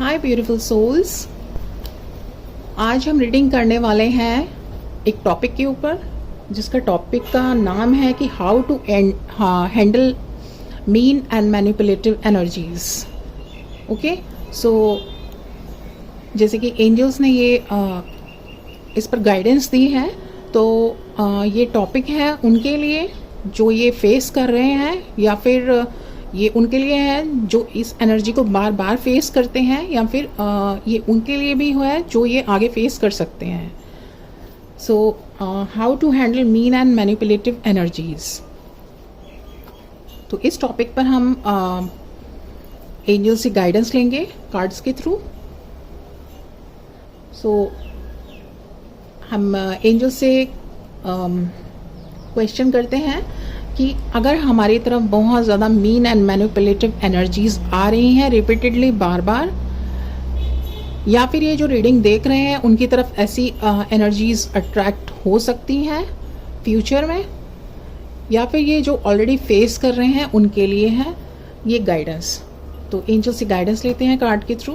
हाय beautiful souls. आज हम reading करने वाले हैं एक टॉपिक के ऊपर जिसका टॉपिक का नाम है कि how to handle mean and manipulative energies. Okay, so जैसे कि एंजल्स ने ये इस पर गाइडेंस दी है, तो ये टॉपिक है उनके लिए जो ये फेस कर रहे हैं, या फिर ये उनके लिए है जो इस एनर्जी को बार बार फेस करते हैं, या फिर ये उनके लिए भी है जो ये आगे फेस कर सकते हैं। So how to handle mean and manipulative energies. तो इस टॉपिक पर हम एंजल से गाइडेंस लेंगे कार्ड्स के थ्रू। सो हम एंजल से क्वेश्चन करते हैं कि अगर हमारी तरफ बहुत ज़्यादा मीन एंड मैनिपुलेटिव एनर्जीज आ रही हैं रिपीटेडली बार बार, या फिर ये जो रीडिंग देख रहे हैं उनकी तरफ ऐसी एनर्जीज अट्रैक्ट हो सकती हैं फ्यूचर में, या फिर ये जो ऑलरेडी फेस कर रहे हैं उनके लिए है ये गाइडेंस। तो एंजल से गाइडेंस लेते हैं कार्ड के through.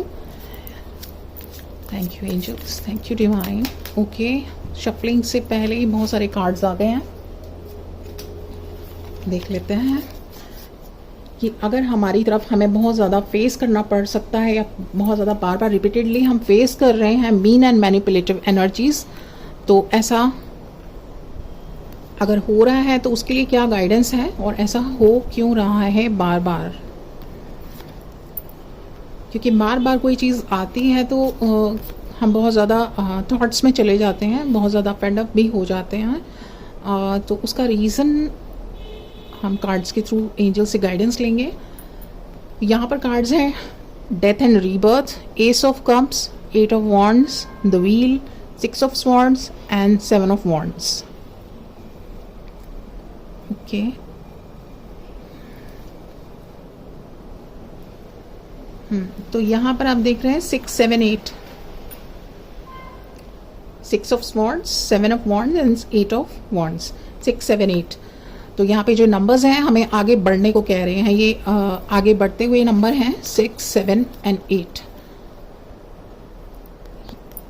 Thank you angels, thank you divine. Okay, shuffling से पहले ही बहुत सारे कार्ड्स आ गए हैं, देख लेते हैं कि अगर हमारी तरफ हमें बहुत ज़्यादा फेस करना पड़ सकता है, या बहुत ज़्यादा बार बार रिपीटेडली हम फेस कर रहे हैं मीन एंड मैनिपुलेटिव एनर्जीज, तो ऐसा अगर हो रहा है तो उसके लिए क्या गाइडेंस है और ऐसा हो क्यों रहा है बार बार। क्योंकि बार बार कोई चीज़ आती है तो हम बहुत ज़्यादा थॉट्स में चले जाते हैं, बहुत ज़्यादा फेड अप भी हो जाते हैं। तो उसका रीज़न हम कार्ड्स के थ्रू एंजल से गाइडेंस लेंगे। यहाँ पर कार्ड्स हैं death and rebirth, ace of cups, eight of wands, the wheel, six of swords and seven of wands. Okay, तो यहाँ पर आप देख रहे हैं 6, 7, 8, 6 of swords, 7 of wands and 8 of wands, 6, 7, 8। तो यहाँ पे जो नंबर्स हैं हमें आगे बढ़ने को कह रहे हैं, ये आगे बढ़ते हुए नंबर हैं 6, 7 एंड 8।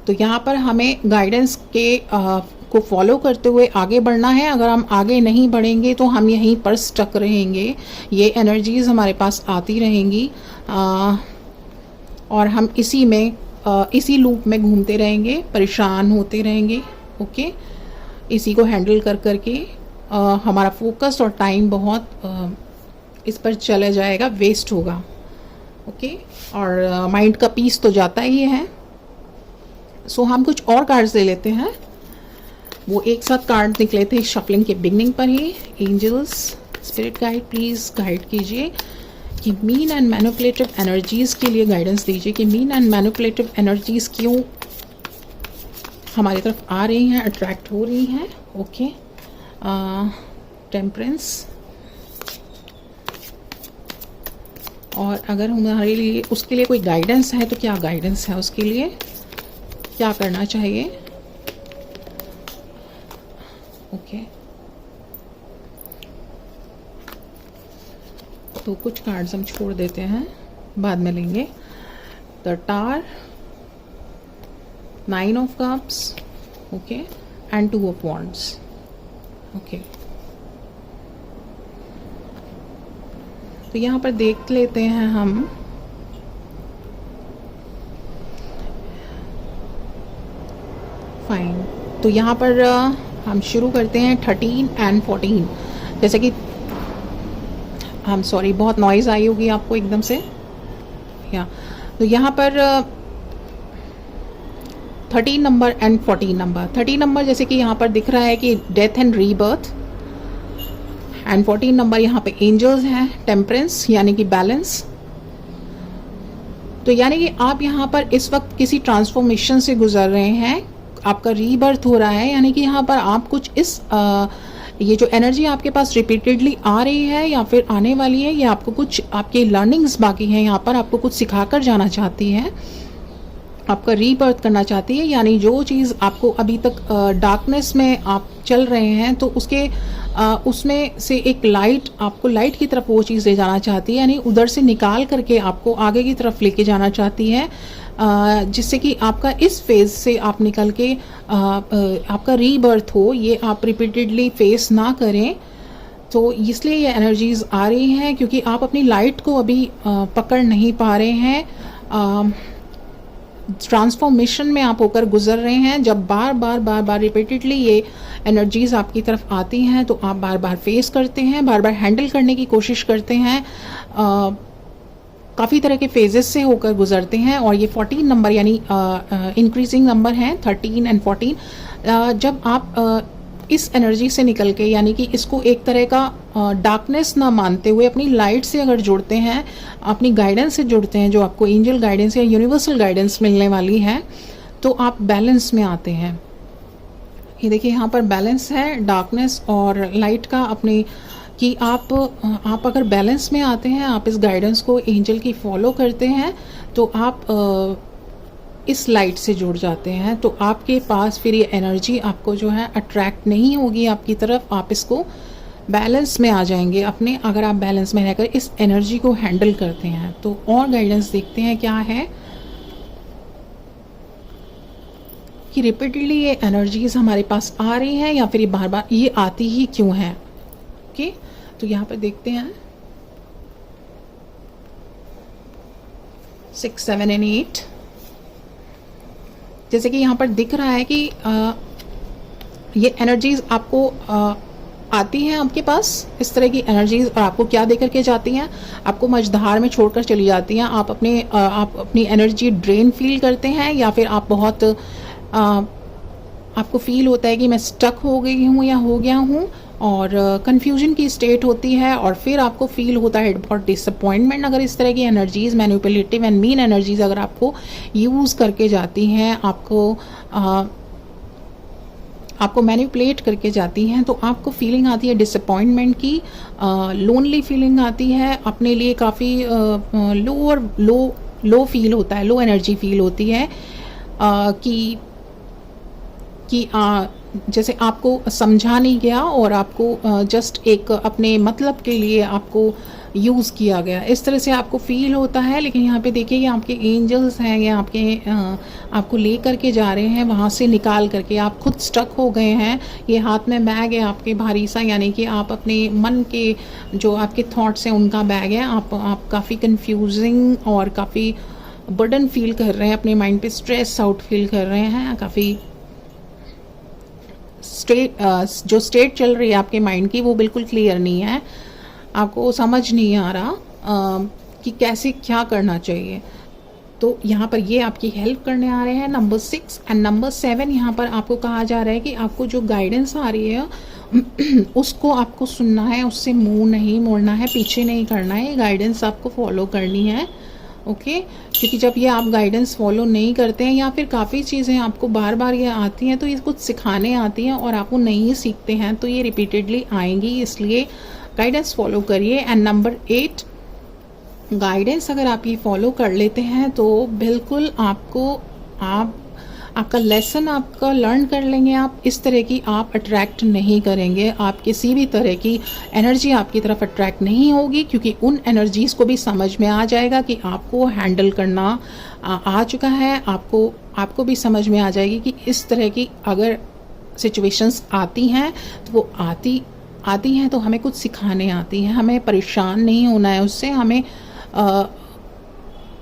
तो यहाँ पर हमें गाइडेंस के को फॉलो करते हुए आगे बढ़ना है। अगर हम आगे नहीं बढ़ेंगे तो हम यहीं पर स्टक रहेंगे, ये एनर्जीज हमारे पास आती रहेंगी और हम इसी में इसी लूप में घूमते रहेंगे, परेशान होते रहेंगे। ओके, इसी को हैंडल कर करके हमारा फोकस और टाइम बहुत इस पर चला जाएगा, वेस्ट होगा। ओके, और माइंड का पीस तो जाता ही है। सो हम कुछ और कार्ड्स ले लेते हैं। वो एक साथ कार्ड निकले थे शफलिंग के बिगनिंग पर ही। Angels, spirit guide, please guide कीजिए कि मीन एंड मैनिपुलेटिव एनर्जीज़ के लिए गाइडेंस दीजिए कि मीन एंड मैनिपुलेटिव एनर्जीज़ क्यों हमारी तरफ आ रही हैं, अट्रैक्ट हो रही हैं। ओके, टेम्परेंस, और अगर हमारे लिए उसके लिए कोई गाइडेंस है तो क्या गाइडेंस है, उसके लिए क्या करना चाहिए। ओके, तो कुछ कार्ड्स हम छोड़ देते हैं, बाद में लेंगे। The tower, 9 of cups, okay, and 2 of wands. Okay, तो यहाँ पर देख लेते हैं हम फाइन। तो यहाँ पर हम शुरू करते हैं 13 एंड 14। जैसे कि हम सॉरी, बहुत नॉइज़ आई होगी आपको एकदम से। या तो यहाँ पर 13 नंबर एंड 14 नंबर। 13 नंबर जैसे कि यहाँ पर दिख रहा है कि death and rebirth, and 14 number यहाँ पे एंजल्स हैं, टेम्परेंस यानी कि बैलेंस। तो यानी कि आप यहाँ पर इस वक्त किसी ट्रांसफॉर्मेशन से गुजर रहे हैं, आपका रीबर्थ हो रहा है, यानी कि यहाँ पर आप कुछ इस ये जो एनर्जी आपके पास रिपीटेडली आ रही है या फिर आने वाली है, ये आपको कुछ आपके लर्निंग्स बाकी हैं, यहाँ पर आपको कुछ सिखाकर जाना चाहती है, आपका रीबर्थ करना चाहती है। यानी जो चीज़ आपको अभी तक डार्कनेस में आप चल रहे हैं तो उसके उसमें से एक लाइट, आपको लाइट की तरफ वो चीज़ ले जाना चाहती है, यानी उधर से निकाल करके आपको आगे की तरफ लेके जाना चाहती है, जिससे कि आपका इस फेज़ से आप निकल के आपका रीबर्थ हो, ये आप रिपीटेडली फेस ना करें। तो इसलिए ये एनर्जीज आ रही हैं, क्योंकि आप अपनी लाइट को अभी पकड़ नहीं पा रहे हैं। ट्रांसफॉर्मेशन में आप होकर गुजर रहे हैं। जब बार बार रिपीटेडली ये एनर्जीज आपकी तरफ आती हैं तो आप बार बार फेस करते हैं, बार बार हैंडल करने की कोशिश करते हैं, काफ़ी तरह के फेजेस से होकर गुजरते हैं। और ये 14 नंबर यानी इंक्रीजिंग नंबर हैं, 13 एंड 14। जब आप इस एनर्जी से निकल के, यानी कि इसको एक तरह का डार्कनेस ना मानते हुए अपनी लाइट से अगर जुड़ते हैं, अपनी गाइडेंस से जुड़ते हैं, जो आपको एंजल गाइडेंस या यूनिवर्सल गाइडेंस मिलने वाली है, तो आप बैलेंस में आते हैं। ये देखिए यहाँ पर बैलेंस है, डार्कनेस और लाइट का, अपने कि आप अगर बैलेंस में आते हैं, आप इस गाइडेंस को एंजल की फॉलो करते हैं, तो आप इस लाइट से जुड़ जाते हैं। तो आपके पास फिर ये एनर्जी आपको जो है अट्रैक्ट नहीं होगी आपकी तरफ, आप इसको बैलेंस में आ जाएंगे अपने, अगर आप बैलेंस में रहकर इस एनर्जी को हैंडल करते हैं। तो और गाइडेंस देखते हैं क्या है कि रिपीटेडली ये एनर्जीज हमारे पास आ रही हैं या फिर ये बार बार ये आती ही क्यों है। ओके, तो यहाँ पर देखते हैं 6, 7 एंड 8। जैसे कि यहाँ पर दिख रहा है कि ये एनर्जीज आपको आती हैं आपके पास, इस तरह की एनर्जीज, और आपको क्या दे करके जाती हैं, आपको मझधार में छोड़कर चली जाती हैं। आप अपनी एनर्जी ड्रेन फील करते हैं, या फिर आप बहुत आपको फील होता है कि मैं स्टक हो गई हूँ या हो गया हूँ, और कन्फ्यूजन की स्टेट होती है, और फिर आपको फील होता है बहुत डिसअपॉइंटमेंट। अगर इस तरह की energies, manipulative and mean energies अगर आपको यूज़ करके जाती हैं, आपको मैनिपुलेट करके जाती हैं, तो आपको फीलिंग आती है डिसअपॉइंटमेंट की, लोनली फीलिंग आती है, अपने लिए काफ़ी लो फील होता है, लो एनर्जी फील होती है, कि जैसे आपको समझा नहीं गया और आपको जस्ट एक अपने मतलब के लिए आपको यूज़ किया गया, इस तरह से आपको फील होता है। लेकिन यहाँ पे देखिए, ये आपके एंजल्स हैं, ये आपको ले करके जा रहे हैं वहाँ से निकाल करके। आप खुद स्टक हो गए हैं, ये हाथ में बैग है आपके भारी सा, यानी कि आप अपने मन के जो आपके थॉट्स हैं उनका बैग है। आप काफ़ी कंफ्यूजिंग और काफ़ी बर्डन फील कर रहे हैं, अपने माइंड पे स्ट्रेस आउट फील कर रहे हैं, काफ़ी जो स्टेट चल रही है आपके माइंड की वो बिल्कुल क्लियर नहीं है, आपको समझ नहीं आ रहा कि कैसे क्या करना चाहिए। तो यहाँ पर ये आपकी हेल्प करने आ रहे हैं। नंबर 6 एंड नंबर 7, यहाँ पर आपको कहा जा रहा है कि आपको जो गाइडेंस आ रही है उसको आपको सुनना है, उससे मुंह नहीं मोड़ना है, पीछे नहीं करना है, ये गाइडेंस आपको फॉलो करनी है। ओके, क्योंकि जब ये आप गाइडेंस फॉलो नहीं करते हैं, या फिर काफ़ी चीज़ें आपको बार बार ये आती हैं, तो ये कुछ सिखाने आती हैं और आप वो नहीं सीखते हैं, तो ये रिपीटेडली आएंगी, इसलिए गाइडेंस फॉलो करिए। एंड नंबर 8, गाइडेंस अगर आप ये फॉलो कर लेते हैं तो बिल्कुल आपका लेसन आपका लर्न कर लेंगे, आप इस तरह की आप अट्रैक्ट नहीं करेंगे, आप किसी भी तरह की एनर्जी आपकी तरफ अट्रैक्ट नहीं होगी, क्योंकि उन एनर्जीज़ को भी समझ में आ जाएगा कि आपको हैंडल करना आ चुका है। आपको भी समझ में आ जाएगी कि इस तरह की अगर सिचुएशंस आती हैं तो वो आती हैं तो हमें कुछ सिखाने आती हैं, हमें परेशान नहीं होना है उससे, हमें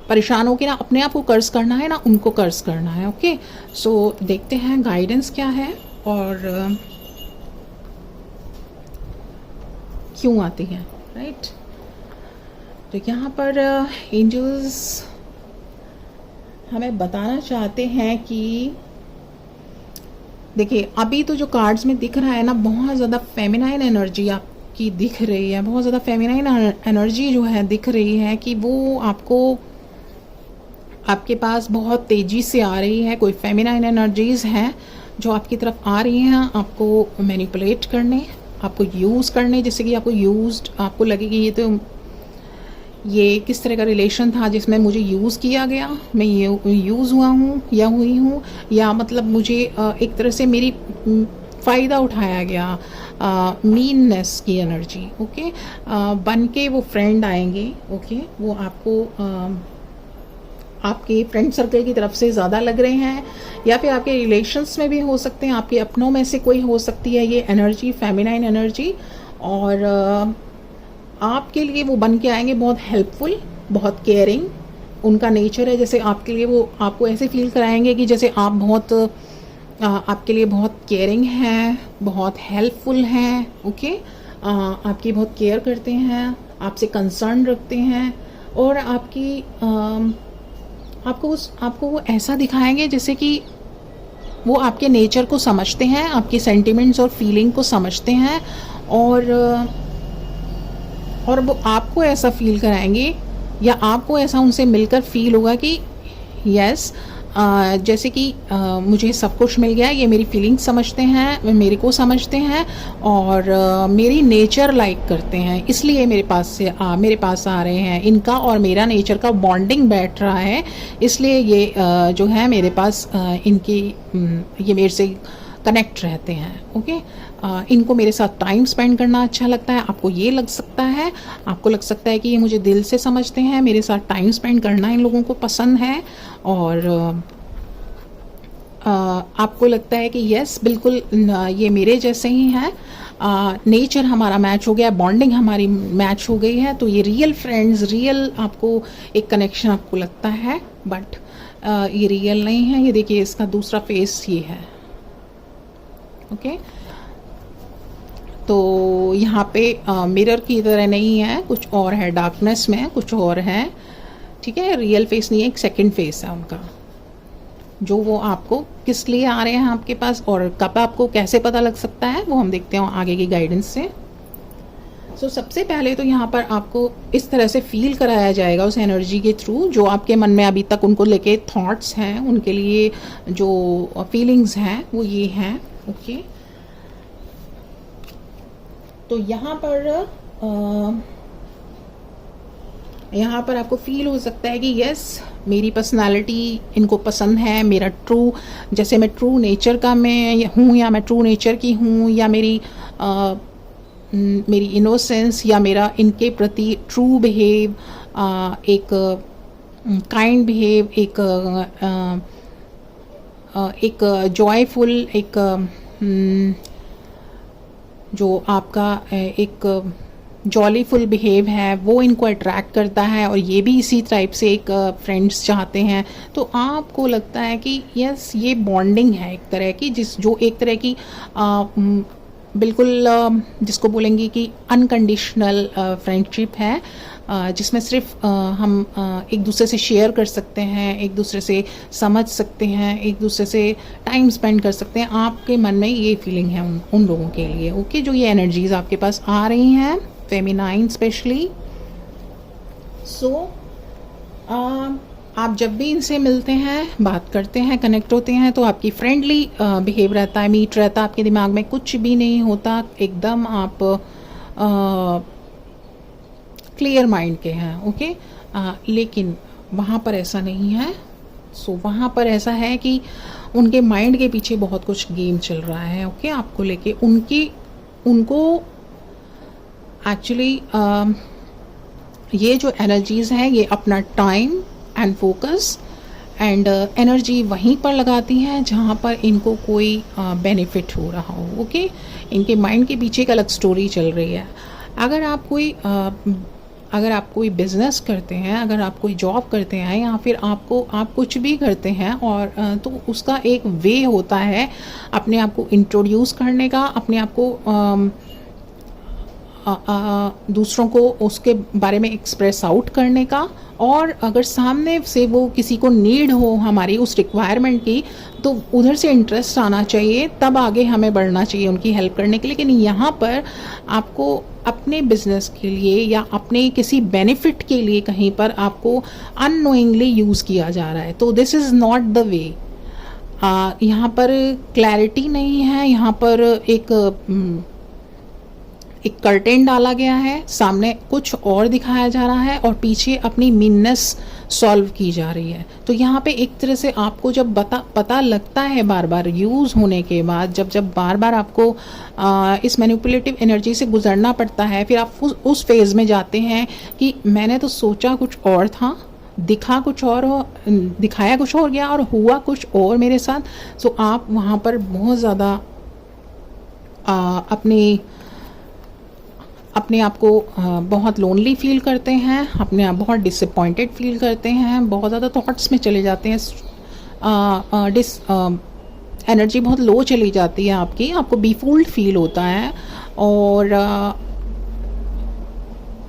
परेशान होकर ना अपने आप को कर्ज करना है ना उनको कर्ज करना है। ओके, सो देखते हैं गाइडेंस क्या है और क्यों आती है, राइट। तो यहाँ पर एंजल्स हमें बताना चाहते हैं कि देखिए, अभी तो जो कार्ड्स में दिख रहा है ना, बहुत ज़्यादा फेमिनाइन एनर्जी आपकी दिख रही है, बहुत ज़्यादा फेमिनाइन एनर्जी जो है दिख रही है कि वो आपके पास बहुत तेज़ी से आ रही है। कोई फेमिनाइन एनर्जीज़ हैं जो आपकी तरफ आ रही हैं आपको मैनिपुलेट करने, आपको यूज़ करने, जैसे कि आपको लगे कि ये किस तरह का रिलेशन था जिसमें मुझे यूज़ किया गया, मैं यूज़ हुआ हूँ या हुई हूँ, या मतलब मुझे एक तरह से मेरी फ़ायदा उठाया गया, मीननेस की एनर्जी, ओके, बन के वो फ्रेंड आएंगे, ओके, वो आपको आपके फ्रेंड सर्कल की तरफ से ज़्यादा लग रहे हैं, या फिर आपके रिलेशंस में भी हो सकते हैं, आपके अपनों में से कोई हो सकती है ये एनर्जी, फेमिनाइन एनर्जी, और आपके लिए वो बन के आएंगे बहुत हेल्पफुल, बहुत केयरिंग। उनका नेचर है, जैसे आपके लिए वो आपको ऐसे फील कराएंगे कि जैसे आप बहुत आपके लिए बहुत केयरिंग हैं, बहुत हेल्पफुल हैं, ओके, आपकी बहुत केयर करते हैं, आपसे कंसर्न रखते हैं, और आपको वो ऐसा दिखाएंगे जैसे कि वो आपके नेचर को समझते हैं, आपके सेंटिमेंट्स और फीलिंग को समझते हैं, और वो आपको ऐसा फील कराएंगे, या आपको ऐसा उनसे मिलकर फील होगा कि यस, जैसे कि मुझे सब कुछ मिल गया, ये मेरी फीलिंग समझते हैं, मेरे को समझते हैं, और मेरी नेचर लाइक करते हैं, इसलिए मेरे पास आ रहे हैं। इनका और मेरा नेचर का बॉन्डिंग बैठ रहा है, इसलिए ये जो है मेरे पास ये मेरे से कनेक्ट रहते हैं, ओके। इनको मेरे साथ टाइम स्पेंड करना अच्छा लगता है। आपको ये लग सकता है, कि ये मुझे दिल से समझते हैं, मेरे साथ टाइम स्पेंड करना इन लोगों को पसंद है, और आपको लगता है कि यस बिल्कुल ये मेरे जैसे ही हैं, नेचर हमारा मैच हो गया, बॉन्डिंग हमारी मैच हो गई है, तो ये रियल फ्रेंड्स, रियल आपको एक कनेक्शन आपको लगता है, बट ये रियल नहीं है। ये देखिए, इसका दूसरा फेस ये है, ओके। तो यहाँ पे मिरर की तरह नहीं है, कुछ और है, डार्कनेस में कुछ और है, ठीक है, रियल फेस नहीं है, एक सेकंड फेस है उनका, जो वो आपको किस लिए आ रहे हैं आपके पास, और कब आपको कैसे पता लग सकता है, वो हम देखते हैं आगे की गाइडेंस से। सबसे पहले तो यहाँ पर आपको इस तरह से फील कराया जाएगा उस एनर्जी के थ्रू, जो आपके मन में अभी तक उनको लेके थॉट्स हैं, उनके लिए जो फीलिंग्स हैं वो ये हैं, ओके। तो यहाँ पर आपको फील हो सकता है कि यस, मेरी पर्सनालिटी इनको पसंद है, मेरा जैसे मैं ट्रू नेचर का मैं हूँ, या मैं ट्रू नेचर की हूँ, या मेरी इनोसेंस, या मेरा इनके प्रति ट्रू बिहेव, एक काइंड बिहेव, एक जॉयफुल, एक जो आपका एक जॉलीफुल बिहेव है, वो इनको अट्रैक्ट करता है, और ये भी इसी टाइप से एक फ्रेंड्स चाहते हैं। तो आपको लगता है कि यस, ये बॉन्डिंग है एक तरह की, जो एक तरह की बिल्कुल जिसको बोलेंगे कि अनकंडीशनल फ्रेंडशिप है, जिसमें सिर्फ हम एक दूसरे से शेयर कर सकते हैं, एक दूसरे से समझ सकते हैं, एक दूसरे से टाइम स्पेंड कर सकते हैं। आपके मन में ये फीलिंग है उन लोगों के लिए, ओके, जो ये एनर्जीज आपके पास आ रही हैं, फेमिनाइन स्पेशली। आप जब भी इनसे मिलते हैं, बात करते हैं, कनेक्ट होते हैं, तो आपकी फ्रेंडली बिहेव रहता है, मीट रहता है, आपके दिमाग में कुछ भी नहीं होता, एकदम आप क्लियर माइंड के हैं, ओके। लेकिन वहाँ पर ऐसा नहीं है। वहाँ पर ऐसा है कि उनके माइंड के पीछे बहुत कुछ गेम चल रहा है, ओके, आपको लेके। उनको एक्चुअली ये जो एनर्जीज हैं, ये अपना time and focus and energy वहीं पर लगाती हैं जहाँ पर इनको कोई बेनिफिट हो रहा हो, ओके। इनके माइंड के पीछे एक अलग स्टोरी चल रही है। अगर आप कोई बिजनेस करते हैं, अगर आप कोई जॉब करते हैं, या फिर आप कुछ भी करते हैं, और तो उसका एक वे होता है अपने आप को इंट्रोड्यूस करने का, अपने आप को दूसरों को उसके बारे में एक्सप्रेस आउट करने का, और अगर सामने से वो किसी को नीड हो हमारी उस रिक्वायरमेंट की, तो उधर से इंटरेस्ट आना चाहिए, तब आगे हमें बढ़ना चाहिए उनकी हेल्प करने के लिए। लेकिन यहाँ पर आपको अपने बिजनेस के लिए या अपने किसी बेनिफिट के लिए कहीं पर आपको अननोइंगली यूज़ किया जा रहा है, तो दिस इज़ नॉट द वे। यहाँ पर क्लैरिटी नहीं है, यहाँ पर एक कर्टेन डाला गया है, सामने कुछ और दिखाया जा रहा है और पीछे अपनी मीननेस सॉल्व की जा रही है। तो यहाँ पे एक तरह से आपको जब पता लगता है बार बार यूज़ होने के बाद, जब बार बार आपको इस मैनिपुलेटिव एनर्जी से गुजरना पड़ता है, फिर आप उस फेज़ में जाते हैं कि मैंने तो सोचा कुछ और था, दिखाया कुछ और गया और हुआ कुछ और मेरे साथ। सो आप वहाँ पर बहुत ज़्यादा अपने आप को बहुत लोनली फील करते हैं, अपने आप बहुत डिसअपॉइंटेड फील करते हैं, बहुत ज़्यादा थॉट्स में चले जाते हैं, एनर्जी बहुत लो चली जाती है आपकी, आपको बीफूल्ड फील होता है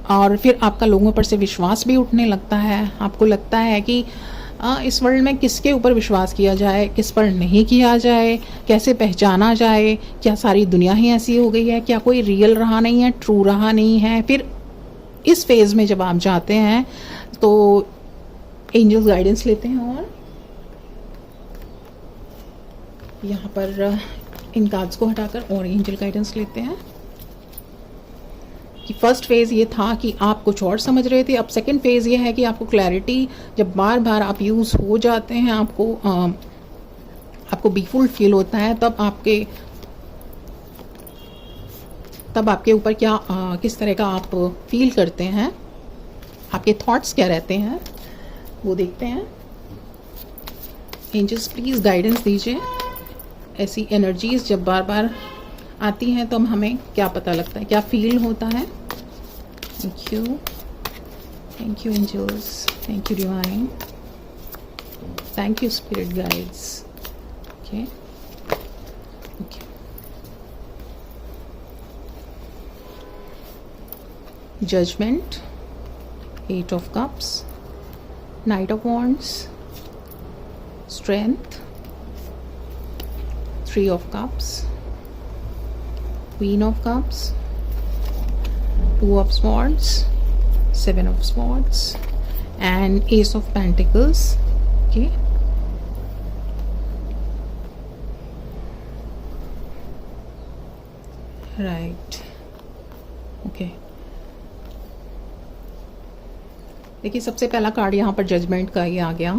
और फिर आपका लोगों पर से विश्वास भी उठने लगता है। आपको लगता है कि इस वर्ल्ड में किसके ऊपर विश्वास किया जाए, किस पर नहीं किया जाए, कैसे पहचाना जाए, क्या सारी दुनिया ही ऐसी हो गई है, क्या कोई रियल रहा नहीं है, ट्रू रहा नहीं है। फिर इस फेज़ में जब आप जाते हैं तो एंजल्स गाइडेंस लेते हैं और यहाँ पर इन कार्ड्स को हटाकर और एंजल गाइडेंस लेते हैं कि फर्स्ट फेज़ ये था कि आप कुछ और समझ रहे थे, अब सेकंड फेज़ ये है कि आपको क्लैरिटी, जब बार बार आप यूज़ हो जाते हैं, आपको बीफुल फील होता है, तब आपके ऊपर क्या किस तरह का आप फील करते हैं, आपके थॉट्स क्या रहते हैं, वो देखते हैं। एंजल्स प्लीज़ गाइडेंस दीजिए, ऐसी एनर्जीज जब बार बार आती हैं तो हमें क्या पता लगता है, क्या फील होता है। Thank you angels, thank you divine, thank you spirit guides. Okay, judgement, 8 of cups, Knight of wands, strength, 3 of cups, Queen of cups, 2 of swords, 7 of swords and Ace of pentacles. Okay, right, okay. देखिए सबसे पहला card यहाँ पर judgement का ही आ गया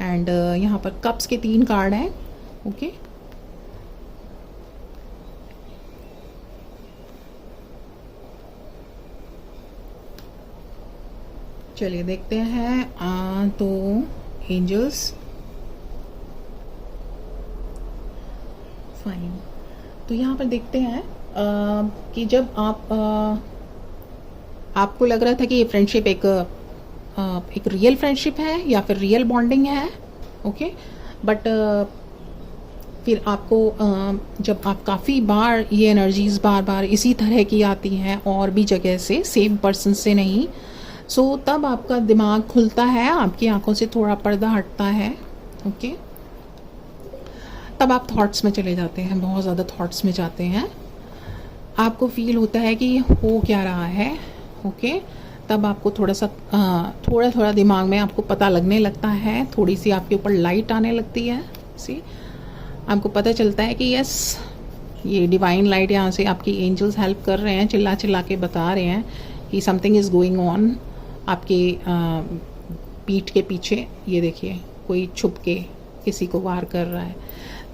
and यहाँ पर cups के 3 कार्ड हैं। ओके, चलिए देखते हैं। तो एंजल्स, फाइन, तो यहाँ पर देखते हैं कि जब आपको लग रहा था कि ये फ्रेंडशिप एक रियल फ्रेंडशिप है या फिर रियल बॉन्डिंग है। ओके, बट फिर आपको जब आप काफ़ी बार ये एनर्जीज बार बार इसी तरह की आती हैं और भी जगह से, सेम पर्सन से नहीं, सो तब आपका दिमाग खुलता है, आपकी आंखों से थोड़ा पर्दा हटता है। ओके, तब आप थॉट्स में चले जाते हैं, बहुत ज़्यादा थॉट्स में जाते हैं, आपको फील होता है कि हो क्या रहा है। ओके, तब आपको थोड़ा दिमाग में आपको पता लगने लगता है, थोड़ी सी आपके ऊपर लाइट आने लगती है। सी, आपको पता चलता है कि यस, ये डिवाइन लाइट यहाँ से आपकी एंजल्स हेल्प कर रहे हैं, चिल्ला चिल्ला के बता रहे हैं कि समथिंग इज़ गोइंग ऑन आपके पीठ के पीछे। ये देखिए, कोई छुप के किसी को वार कर रहा है।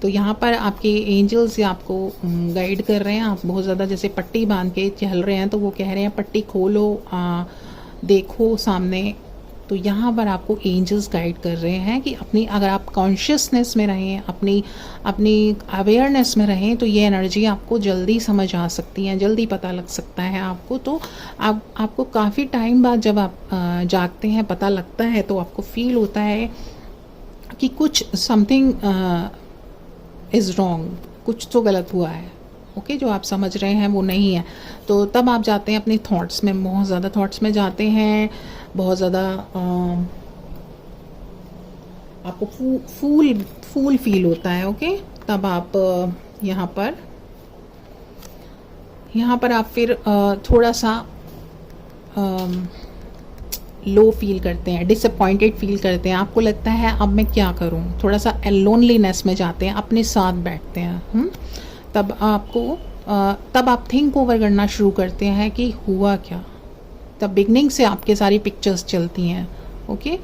तो यहाँ पर आपके एंजल्स आपको गाइड कर रहे हैं। आप बहुत ज़्यादा जैसे पट्टी बांध के चल रहे हैं तो वो कह रहे हैं पट्टी खोलो, देखो सामने। तो यहाँ पर आपको एंजल्स गाइड कर रहे हैं कि अगर आप कॉन्शियसनेस में रहें, अपनी अवेयरनेस में रहें, तो ये एनर्जी आपको जल्दी समझ आ सकती है, जल्दी पता लग सकता है आपको। तो आपको काफ़ी टाइम बाद जब आप जागते हैं, पता लगता है, तो आपको फील होता है कि कुछ समथिंग इज़ रॉन्ग, कुछ तो गलत हुआ है। ओके, जो आप समझ रहे हैं वो नहीं है। तो तब आप जाते हैं अपने थॉट्स में, बहुत ज़्यादा थॉट्स में जाते हैं, बहुत ज़्यादा आपको फूल फील होता है। ओके, तब आप यहाँ पर आप फिर थोड़ा सा लो फील करते हैं, डिसअपॉइंटेड फील करते हैं, आपको लगता है अब मैं क्या करूं, थोड़ा सा लोनलीनेस में जाते हैं, अपने साथ बैठते हैं। तब आपको तब आप थिंक ओवर करना शुरू करते हैं कि हुआ क्या। तब बिगनिंग से आपके सारी पिक्चर्स चलती हैं। ओके,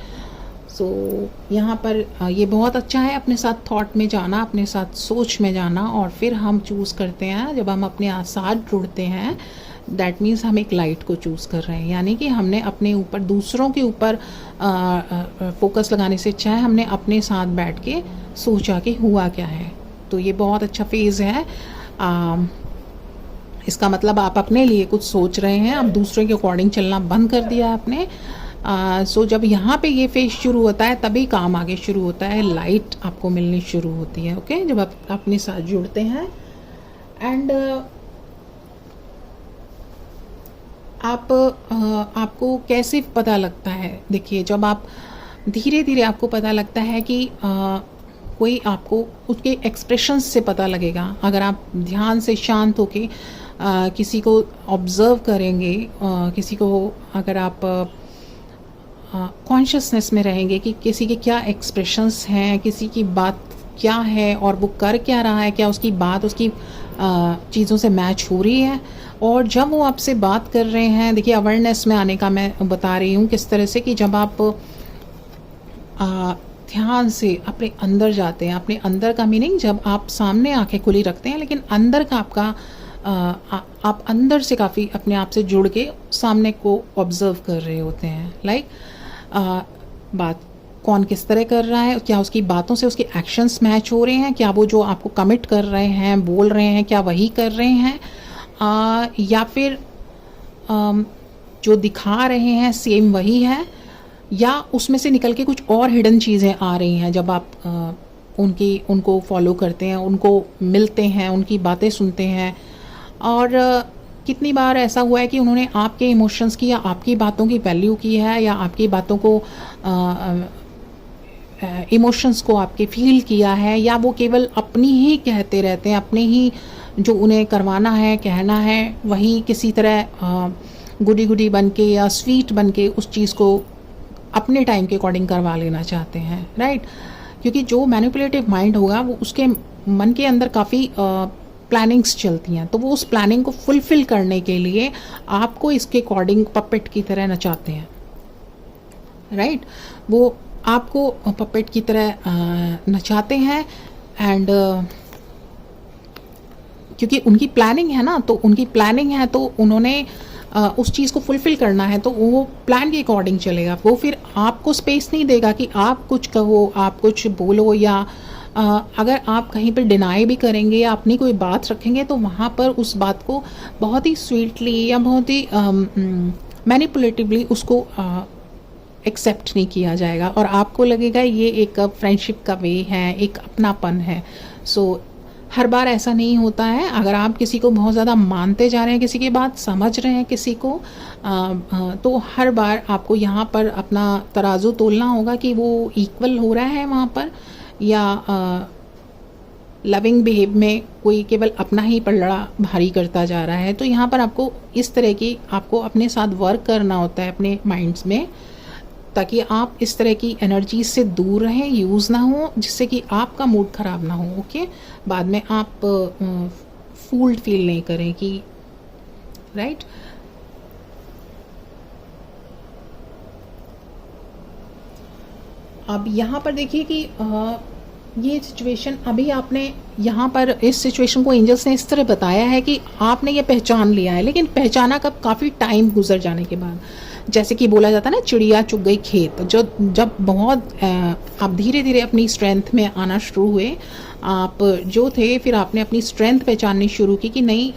सो यहाँ पर ये बहुत अच्छा है अपने साथ थॉट में जाना, अपने साथ सोच में जाना, और फिर हम चूज़ करते हैं। जब हम अपने साथ जुड़ते हैं, दैट मीन्स हम एक लाइट को चूज़ कर रहे हैं, यानी कि हमने अपने ऊपर, दूसरों के ऊपर फोकस लगाने से अच्छा है हमने अपने साथ बैठ के सोचा कि हुआ क्या है। तो ये बहुत अच्छा फेज़ है। इसका मतलब आप अपने लिए कुछ सोच रहे हैं, आप दूसरे के अकॉर्डिंग चलना बंद कर दिया आपने। सो जब यहाँ पे ये फेज शुरू होता है तभी काम आगे शुरू होता है, लाइट आपको मिलनी शुरू होती है। ओके, जब आप अपने साथ जुड़ते हैं। एंड आपको कैसे पता लगता है, देखिए जब आप धीरे धीरे आपको पता लगता है कि कोई आपको उसके एक्सप्रेशंस से पता लगेगा। अगर आप ध्यान से शांत होके किसी को ऑब्ज़र्व करेंगे, किसी को अगर आप कॉन्शियसनेस में रहेंगे कि किसी के क्या एक्सप्रेशंस हैं, किसी की बात क्या है और वो कर क्या रहा है, क्या उसकी बात उसकी चीज़ों से मैच हो रही है। और जब वो आपसे बात कर रहे हैं, देखिए अवेयरनेस में आने का मैं बता रही हूँ किस तरह से, कि जब आप ध्यान से अपने अंदर जाते हैं, अपने अंदर का मीनिंग जब आप सामने आंखें खुली रखते हैं लेकिन अंदर का आपका आप अंदर से काफ़ी अपने आप से जुड़ के सामने को ऑब्ज़र्व कर रहे होते हैं। लाइक बात कौन किस तरह कर रहा है, क्या उसकी बातों से उसके एक्शंस मैच हो रहे हैं, क्या वो जो आपको कमिट कर रहे हैं, बोल रहे हैं, क्या वही कर रहे हैं, या फिर जो दिखा रहे हैं सेम वही है, या उसमें से निकल के कुछ और हिडन चीज़ें आ रही हैं जब आप उनको फॉलो करते हैं, उनको मिलते हैं, उनकी बातें सुनते हैं। और कितनी बार ऐसा हुआ है कि उन्होंने आपके इमोशंस की या आपकी बातों की वैल्यू की है, या आपकी बातों को इमोशंस को आपके फील किया है, या वो केवल अपनी ही कहते रहते हैं, अपने ही जो उन्हें करवाना है, कहना है, वही किसी तरह गुडी गुडी बन के या स्वीट बन के उस चीज़ को अपने टाइम के अकॉर्डिंग करवा लेना चाहते हैं। राइट, क्योंकि जो मैनिपुलेटिव माइंड होगा वो उसके मन के अंदर काफ़ी प्लानिंग्स चलती हैं, तो वो उस प्लानिंग को फुलफिल करने के लिए आपको इसके अकॉर्डिंग पपेट की तरह नचाते हैं। राइट, वो आपको पपेट की तरह नचाते हैं। एंड क्योंकि उनकी प्लानिंग है ना, तो उनकी प्लानिंग है तो उन्होंने उस चीज़ को फुलफिल करना है, तो वो प्लान के अकॉर्डिंग चलेगा। वो फिर आपको स्पेस नहीं देगा कि आप कुछ कहो, आप कुछ बोलो, या अगर आप कहीं पर डिनाई भी करेंगे या अपनी कोई बात रखेंगे तो वहाँ पर उस बात को बहुत ही स्वीटली या बहुत ही मैनिपुलेटिवली उसको एक्सेप्ट नहीं किया जाएगा, और आपको लगेगा ये एक फ्रेंडशिप का वे है, एक अपनापन है। सो हर बार ऐसा नहीं होता है। अगर आप किसी को बहुत ज़्यादा मानते जा रहे हैं, किसी की बात समझ रहे हैं किसी को, तो हर बार आपको यहाँ पर अपना तराजू तोलना होगा कि वो इक्वल हो रहा है वहाँ पर, या लविंग बिहेव में कोई केवल अपना ही पलड़ा भारी करता जा रहा है। तो यहाँ पर आपको इस तरह की आपको अपने साथ वर्क करना होता है अपने माइंड्स में, ताकि आप इस तरह की एनर्जी से दूर रहें, यूज़ ना हो, जिससे कि आपका मूड ख़राब ना हो। ओके, बाद में आप फूल्ड फील नहीं करें कि राइट। अब यहाँ पर देखिए कि ये सिचुएशन अभी आपने यहाँ पर इस सिचुएशन को एंजल्स ने इस तरह बताया है कि आपने ये पहचान लिया है, लेकिन पहचाना कब, काफ़ी टाइम गुजर जाने के बाद। जैसे कि बोला जाता है ना, चिड़िया चुग गई खेत। जब बहुत आप धीरे धीरे अपनी स्ट्रेंथ में आना शुरू हुए, आप जो थे, फिर आपने अपनी स्ट्रेंथ पहचाननी शुरू की कि नहीं,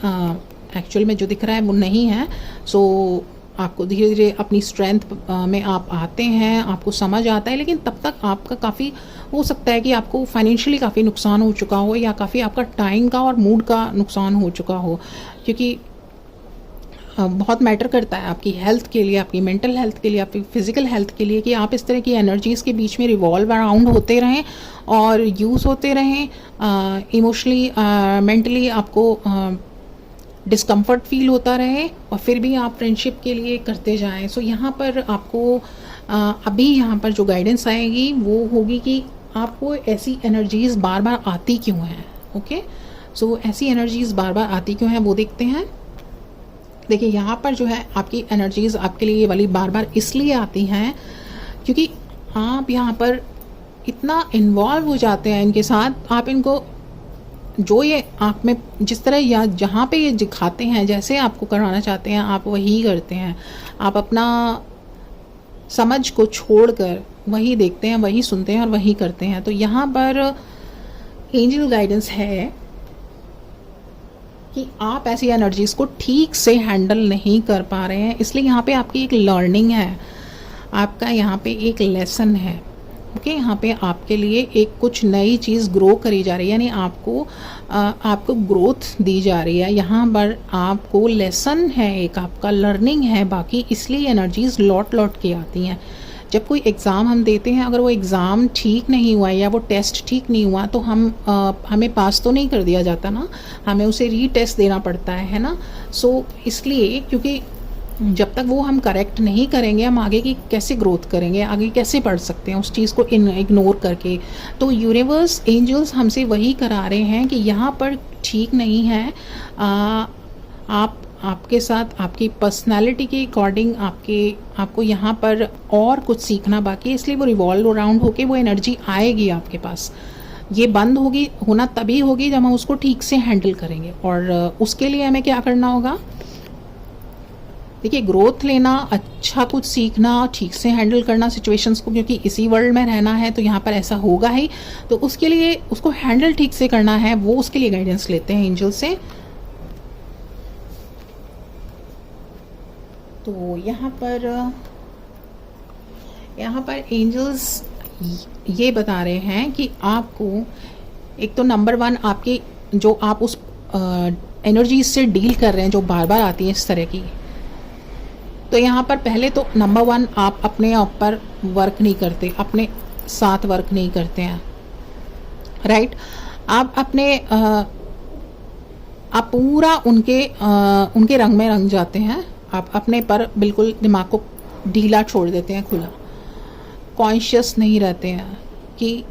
एक्चुअल में जो दिख रहा है वो नहीं है। सो आपको धीरे धीरे अपनी स्ट्रेंथ में आप आते हैं, आपको समझ आता है, लेकिन तब तक आपका काफ़ी हो सकता है कि आपको फाइनेंशियली काफ़ी नुकसान हो चुका हो, या काफ़ी आपका टाइम का और मूड का नुकसान हो चुका हो, क्योंकि बहुत मैटर करता है आपकी हेल्थ के लिए, आपकी मेंटल हेल्थ के लिए, आपकी फिजिकल हेल्थ के लिए, कि आप इस तरह की एनर्जीज़ के बीच में रिवॉल्व अराउंड होते रहें और यूज़ होते रहें। इमोशनली मेंटली आपको डिस्कम्फर्ट फील होता रहे, और फिर भी आप फ्रेंडशिप के लिए करते जाएं। सो यहाँ पर आपको अभी यहाँ पर जो गाइडेंस आएगी वो होगी कि आपको ऐसी एनर्जीज़ बार बार आती क्यों हैं। ओके, सो ऐसी एनर्जीज बार बार आती क्यों हैं वो देखते हैं। देखिए यहाँ पर जो है आपकी एनर्जीज आपके लिए ये वाली बार बार इसलिए आती हैं क्योंकि आप यहाँ पर इतना इन्वॉल्व हो जाते हैं इनके साथ, आप इनको जो ये आँख में जिस तरह या जहाँ पे ये दिखाते हैं, जैसे आपको करवाना चाहते हैं आप वही करते हैं। आप अपना समझ को छोड़कर वही देखते हैं, वही सुनते हैं और वही करते हैं। तो यहाँ पर एंजल गाइडेंस है कि आप ऐसी एनर्जीज को ठीक से हैंडल नहीं कर पा रहे हैं, इसलिए यहाँ पे आपकी एक लर्निंग है, आपका यहाँ पे एक लेसन है। ओके, यहाँ पे आपके लिए एक कुछ नई चीज़ ग्रो करी जा रही है, यानी आपको ग्रोथ दी जा रही है। यहाँ पर आपको लेसन है, एक आपका लर्निंग है, बाकी इसलिए एनर्जीज लौट लौट के आती हैं। जब कोई एग्ज़ाम हम देते हैं, अगर वो एग्ज़ाम ठीक नहीं हुआ या वो टेस्ट ठीक नहीं हुआ तो हमें पास तो नहीं कर दिया जाता ना, हमें उसे रीटेस्ट देना पड़ता है ना। सो इसलिए क्योंकि जब तक वो हम करेक्ट नहीं करेंगे हम आगे की कैसे ग्रोथ करेंगे, आगे कैसे पढ़ सकते हैं उस चीज़ को इग्नोर करके। तो यूनिवर्स एंजल्स हमसे वही करा रहे हैं कि यहाँ पर ठीक नहीं है, आपके साथ आपकी पर्सनालिटी के अकॉर्डिंग आपको यहाँ पर और कुछ सीखना बाकी है, इसलिए वो रिवॉल्व अराउंड होके वो एनर्जी आएगी आपके पास। ये बंद होना तभी होगी जब हम उसको ठीक से हैंडल करेंगे। और उसके लिए हमें क्या करना होगा, देखिए ग्रोथ लेना, अच्छा कुछ सीखना, ठीक से हैंडल करना सिचुएशंस को, क्योंकि इसी वर्ल्ड में रहना है तो यहाँ पर ऐसा होगा ही। तो उसके लिए उसको हैंडल ठीक से करना है, वो उसके लिए गाइडेंस लेते हैं एंजल से। तो यहाँ पर एंजल्स ये बता रहे हैं कि आपको एक तो नंबर 1 आपकी जो आप उस एनर्जी से डील कर रहे हैं जो बार बार आती है इस तरह की, तो यहाँ पर पहले तो नंबर 1 आप अपने ऊपर वर्क नहीं करते, अपने साथ वर्क नहीं करते हैं, राइट। आप आप पूरा उनके रंग में रंग जाते हैं, आप अपने पर बिल्कुल दिमाग को ढीला छोड़ देते हैं, खुला, कॉन्शियस नहीं रहते हैं कि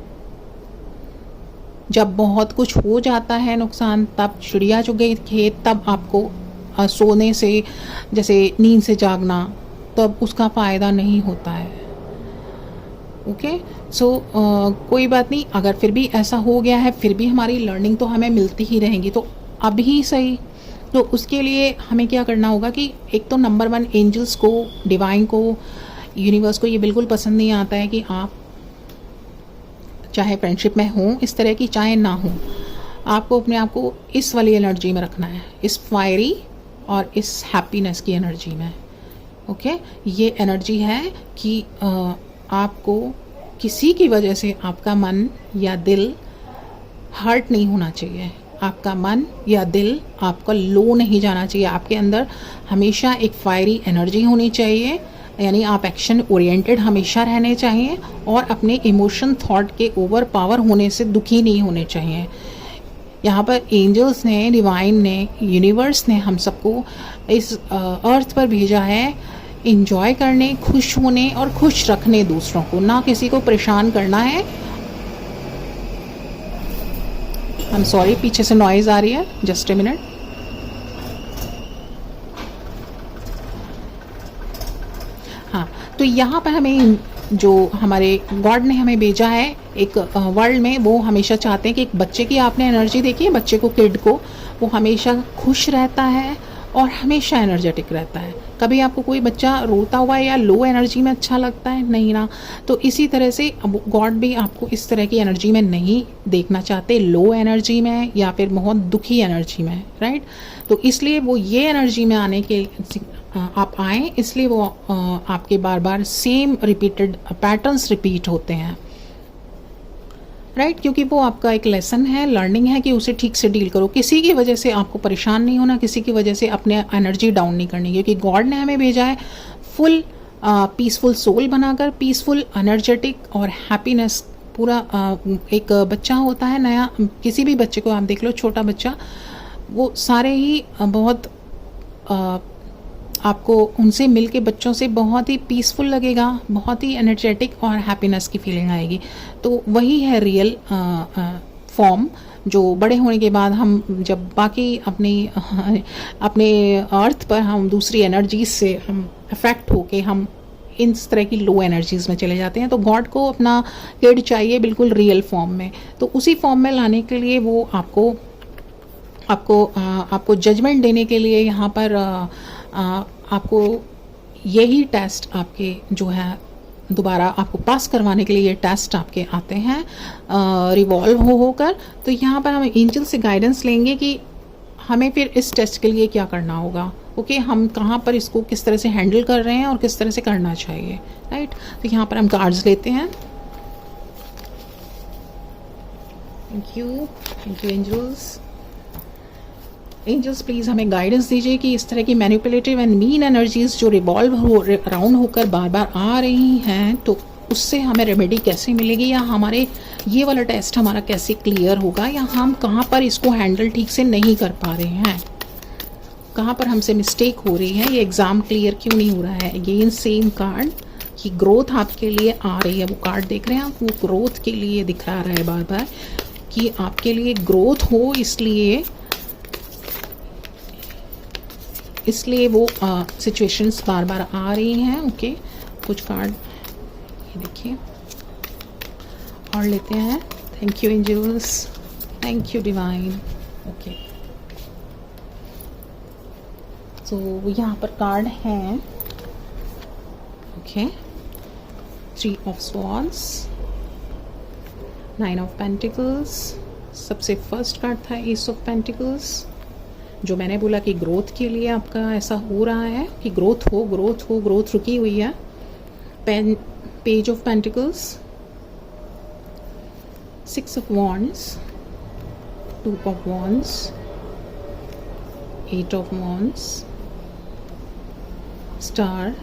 जब बहुत कुछ हो जाता है नुकसान, तब चिड़िया चुग गई खेत, तब आपको सोने से, जैसे नींद से जागना, तब उसका फ़ायदा नहीं होता है। ओके, सो कोई बात नहीं, अगर फिर भी ऐसा हो गया है फिर भी हमारी लर्निंग तो हमें मिलती ही रहेंगी, तो अभी सही। तो उसके लिए हमें क्या करना होगा कि एक तो नंबर 1 एंजल्स को, डिवाइन को, यूनिवर्स को ये बिल्कुल पसंद नहीं आता है कि आप चाहे फ्रेंडशिप में हो इस तरह की, चाहे ना हो, आपको अपने आप को इस वाली एनर्जी में रखना है, इस फायरी और इस हैप्पीनेस की एनर्जी में। ओके, ये एनर्जी है कि आपको किसी की वजह से आपका मन या दिल हर्ट नहीं होना चाहिए, आपका मन या दिल आपका लो नहीं जाना चाहिए, आपके अंदर हमेशा एक फायरी एनर्जी होनी चाहिए, यानी आप एक्शन ओरिएंटेड हमेशा रहने चाहिए और अपने इमोशन थॉट के ओवर पावर होने से दुखी नहीं होने चाहिए। यहाँ पर एंजल्स ने, डिवाइन ने, यूनिवर्स ने हम सबको इस अर्थ पर भेजा है इंजॉय करने, खुश होने और खुश रखने दूसरों को, ना किसी को परेशान करना है। आई एम सॉरी, पीछे से नॉइज़ आ रही है, जस्ट ए मिनट। हाँ, तो यहाँ पर हमें जो हमारे गॉड ने हमें भेजा है एक वर्ल्ड में, वो हमेशा चाहते हैं कि एक बच्चे की आपने एनर्जी देखी है, बच्चे को, किड को, वो हमेशा खुश रहता है और हमेशा एनर्जेटिक रहता है। कभी आपको कोई बच्चा रोता हुआ या लो एनर्जी में अच्छा लगता है? नहीं ना। तो इसी तरह से गॉड भी आपको इस तरह की एनर्जी में नहीं देखना चाहते, लो एनर्जी में या फिर बहुत दुखी एनर्जी में, राइट। तो इसलिए वो ये एनर्जी में आने के आप आए, इसलिए वो आपके बार बार सेम रिपीटेड पैटर्न्स रिपीट होते हैं, राइट, क्योंकि वो आपका एक लेसन है, लर्निंग है कि उसे ठीक से डील करो। किसी की वजह से आपको परेशान नहीं होना, किसी की वजह से अपने एनर्जी डाउन नहीं करनी, क्योंकि गॉड ने हमें भेजा है फुल पीसफुल सोल बनाकर, पीसफुल एनर्जेटिक और हैप्पीनेस। पूरा एक बच्चा होता है नया, किसी भी बच्चे को आप देख लो, छोटा बच्चा, वो सारे ही बहुत आपको उनसे मिलके, बच्चों से बहुत ही पीसफुल लगेगा, बहुत ही एनर्जेटिक और हैप्पीनेस की फीलिंग आएगी। तो वही है रियल फॉर्म जो बड़े होने के बाद हम जब बाकी अपने अर्थ पर हम दूसरी एनर्जीज से हम अफेक्ट होके हम इस तरह की लो एनर्जीज में चले जाते हैं। तो गॉड को अपना किड चाहिए बिल्कुल रियल फॉर्म में, तो उसी फॉर्म में लाने के लिए वो आपको जजमेंट देने के लिए यहाँ पर आपको यही टेस्ट आपके जो है दोबारा आपको पास करवाने के लिए ये टेस्ट आपके आते हैं रिवॉल्व होकर। तो यहाँ पर हम एंजल से गाइडेंस लेंगे कि हमें फिर इस टेस्ट के लिए क्या करना होगा। ओके, हम कहाँ पर इसको किस तरह से हैंडल कर रहे हैं और किस तरह से करना चाहिए, राइट। तो यहाँ पर हम कार्ड्स लेते हैं। Thank you angels. Angels please हमें गाइडेंस दीजिए कि इस तरह की मैनिपुलेटिव एंड मीन एनर्जीज जो रिवॉल्व राउंड होकर बार बार आ रही हैं, तो उससे हमें रेमेडी कैसे मिलेगी, या हमारे ये वाला टेस्ट हमारा कैसे क्लियर होगा, या हम कहाँ पर इसको हैंडल ठीक से नहीं कर पा रहे हैं, कहाँ पर हमसे मिस्टेक हो रही है, ये एग्ज़ाम क्लियर क्यों नहीं हो रहा है। अगेन सेम कार्ड कि ग्रोथ आपके लिए आ रही है, वो कार्ड देख रहे हैं आप, वो ग्रोथ के लिए दिखा रहा है बार बार कि आपके लिए ग्रोथ हो, इसलिए वो सिचुएशंस बार बार आ रही हैं। ओके, कुछ कार्ड ये देखिए और लेते हैं। Thank you angels, thank you divine. Okay, तो यहाँ पर कार्ड हैं। Okay, 3 of swords, 9 of pentacles, सबसे फर्स्ट कार्ड था एस ऑफ पेंटिकल्स, जो मैंने बोला कि ग्रोथ के लिए आपका ऐसा हो रहा है कि ग्रोथ रुकी हुई है। Page of pentacles, 6 of wands, 2 of wands, 8 of wands, star,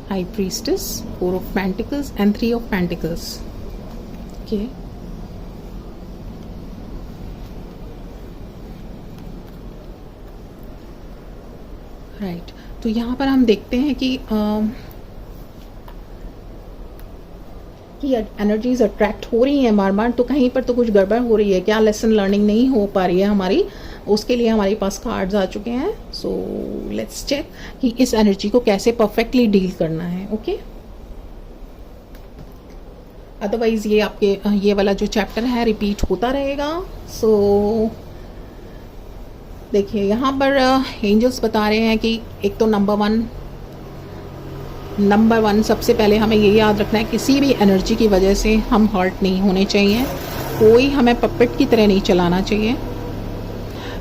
high priestess, 4 of pentacles and 3 of pentacles. Okay, right. तो यहाँ पर हम देखते हैं कि एनर्जीज अट्रैक्ट हो रही हैं बार बार, तो कहीं पर तो कुछ गड़बड़ हो रही है, क्या लेसन लर्निंग नहीं हो पा रही है हमारी, उसके लिए हमारे पास कार्ड्स आ चुके हैं। सो लेट्स चेक कि इस एनर्जी को कैसे परफेक्टली डील करना है। ओके, अदरवाइज ये आपके ये वाला जो चैप्टर है रिपीट होता रहेगा। सो देखिए यहाँ पर एंजल्स बता रहे हैं कि एक तो नंबर वन सबसे पहले हमें ये याद रखना है, किसी भी एनर्जी की वजह से हम हर्ट नहीं होने चाहिए, कोई हमें पपेट की तरह नहीं चलाना चाहिए,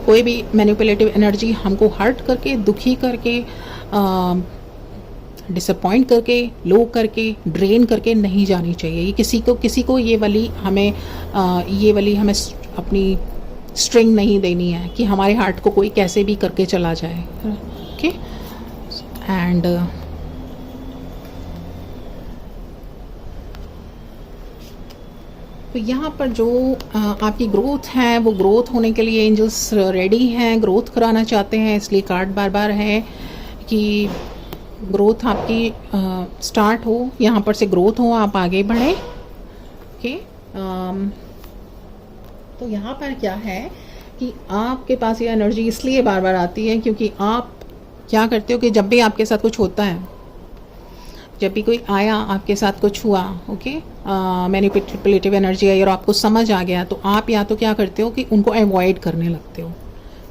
कोई भी मैनिपुलेटिव एनर्जी हमको हर्ट करके, दुखी करके, डिसअपॉइंट करके, लो करके, ड्रेन करके नहीं जानी चाहिए। ये किसी को ये वाली हमें अपनी स्ट्रिंग नहीं देनी है कि हमारे हार्ट को कोई कैसे भी करके चला जाए। ओके, एंड तो यहाँ पर जो आपकी ग्रोथ है, वो ग्रोथ होने के लिए एंजल्स रेडी हैं, ग्रोथ कराना चाहते हैं, इसलिए कार्ड बार बार है कि ग्रोथ आपकी स्टार्ट हो, यहाँ पर से ग्रोथ हो, आप आगे बढ़ें। ओके, तो यहाँ पर क्या है कि आपके पास ये एनर्जी इसलिए बार बार आती है क्योंकि आप क्या करते हो कि जब भी आपके साथ कुछ होता है, जब भी कोई आया आपके साथ कुछ हुआ, ओके, मैनिपुलेटिव एनर्जी आई और आपको समझ आ गया, तो आप या तो क्या करते हो कि उनको अवॉइड करने लगते हो,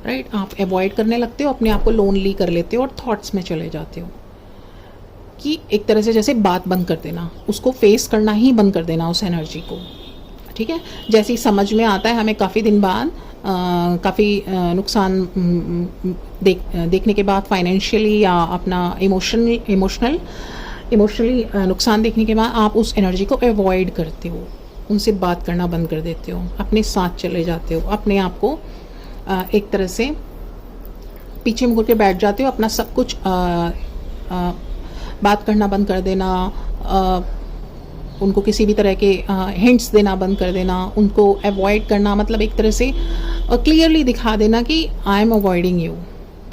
राइट। आप अवॉइड करने लगते हो, अपने आप को लोनली कर लेते हो और थॉट्स में चले जाते हो कि एक तरह से जैसे बात बंद कर देना, उसको फेस करना ही बंद कर देना उस एनर्जी को, ठीक है। जैसे ही समझ में आता है हमें काफ़ी दिन बाद, काफ़ी नुकसान देखने के बाद, फाइनेंशियली या अपना इमोशनली नुकसान देखने के बाद, आप उस एनर्जी को अवॉइड करते हो, उनसे बात करना बंद कर देते हो, अपने साथ चले जाते हो, अपने आप को एक तरह से पीछे मुड़ के बैठ जाते हो, अपना सब कुछ बात करना बंद कर देना, उनको किसी भी तरह के हिंट्स देना बंद कर देना, उनको अवॉइड करना, मतलब एक तरह से क्लियरली दिखा देना कि आई एम अवॉइडिंग यू।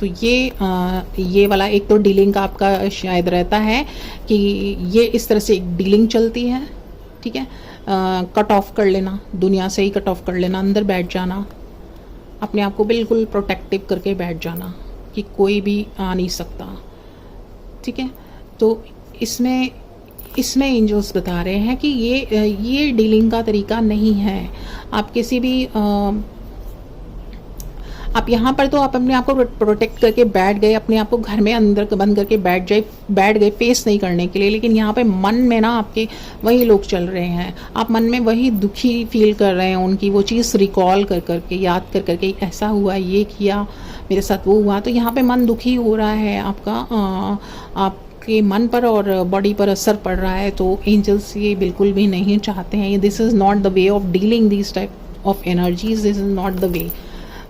तो ये वाला एक तो डीलिंग का आपका शायद रहता है कि ये इस तरह से एक डीलिंग चलती है, ठीक है, कट ऑफ कर लेना, दुनिया से ही कट ऑफ कर लेना, अंदर बैठ जाना, अपने आप को बिल्कुल प्रोटेक्टिव करके बैठ जाना कि कोई भी आ नहीं सकता। ठीक है, तो इसमें एंजल्स बता रहे हैं कि ये डीलिंग का तरीका नहीं है। आप किसी भी आप यहाँ पर तो आप अपने आप को प्रोटेक्ट करके बैठ गए, अपने आप को घर में अंदर बंद करके बैठ गए फेस नहीं करने के लिए, लेकिन यहाँ पे मन में ना आपके वही लोग चल रहे हैं, आप मन में वही दुखी फील कर रहे हैं, उनकी वो चीज़ रिकॉल कर करके, याद कर करके, ऐसा हुआ, ये किया मेरे साथ, वो हुआ, तो यहाँ पे मन दुखी हो रहा है आपका, आपके मन पर और बॉडी पर असर पड़ रहा है। तो एंजल्स ये बिल्कुल भी नहीं चाहते हैं, this is not the way of dealing this type of energies, this is not the way.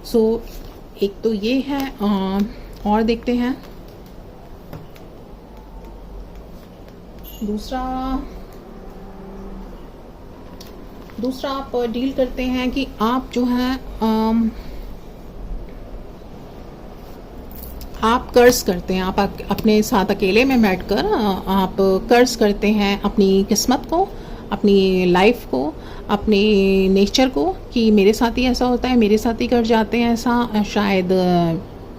So एक तो ये है, और देखते हैं दूसरा आप डील करते हैं कि आप जो है आप कर्ज करते हैं, आप अपने साथ अकेले में बैठकर आप कर्ज करते हैं अपनी किस्मत को, अपनी लाइफ को, अपने नेचर को, कि मेरे साथ ही ऐसा होता है, मेरे साथ ही कर जाते हैं ऐसा, शायद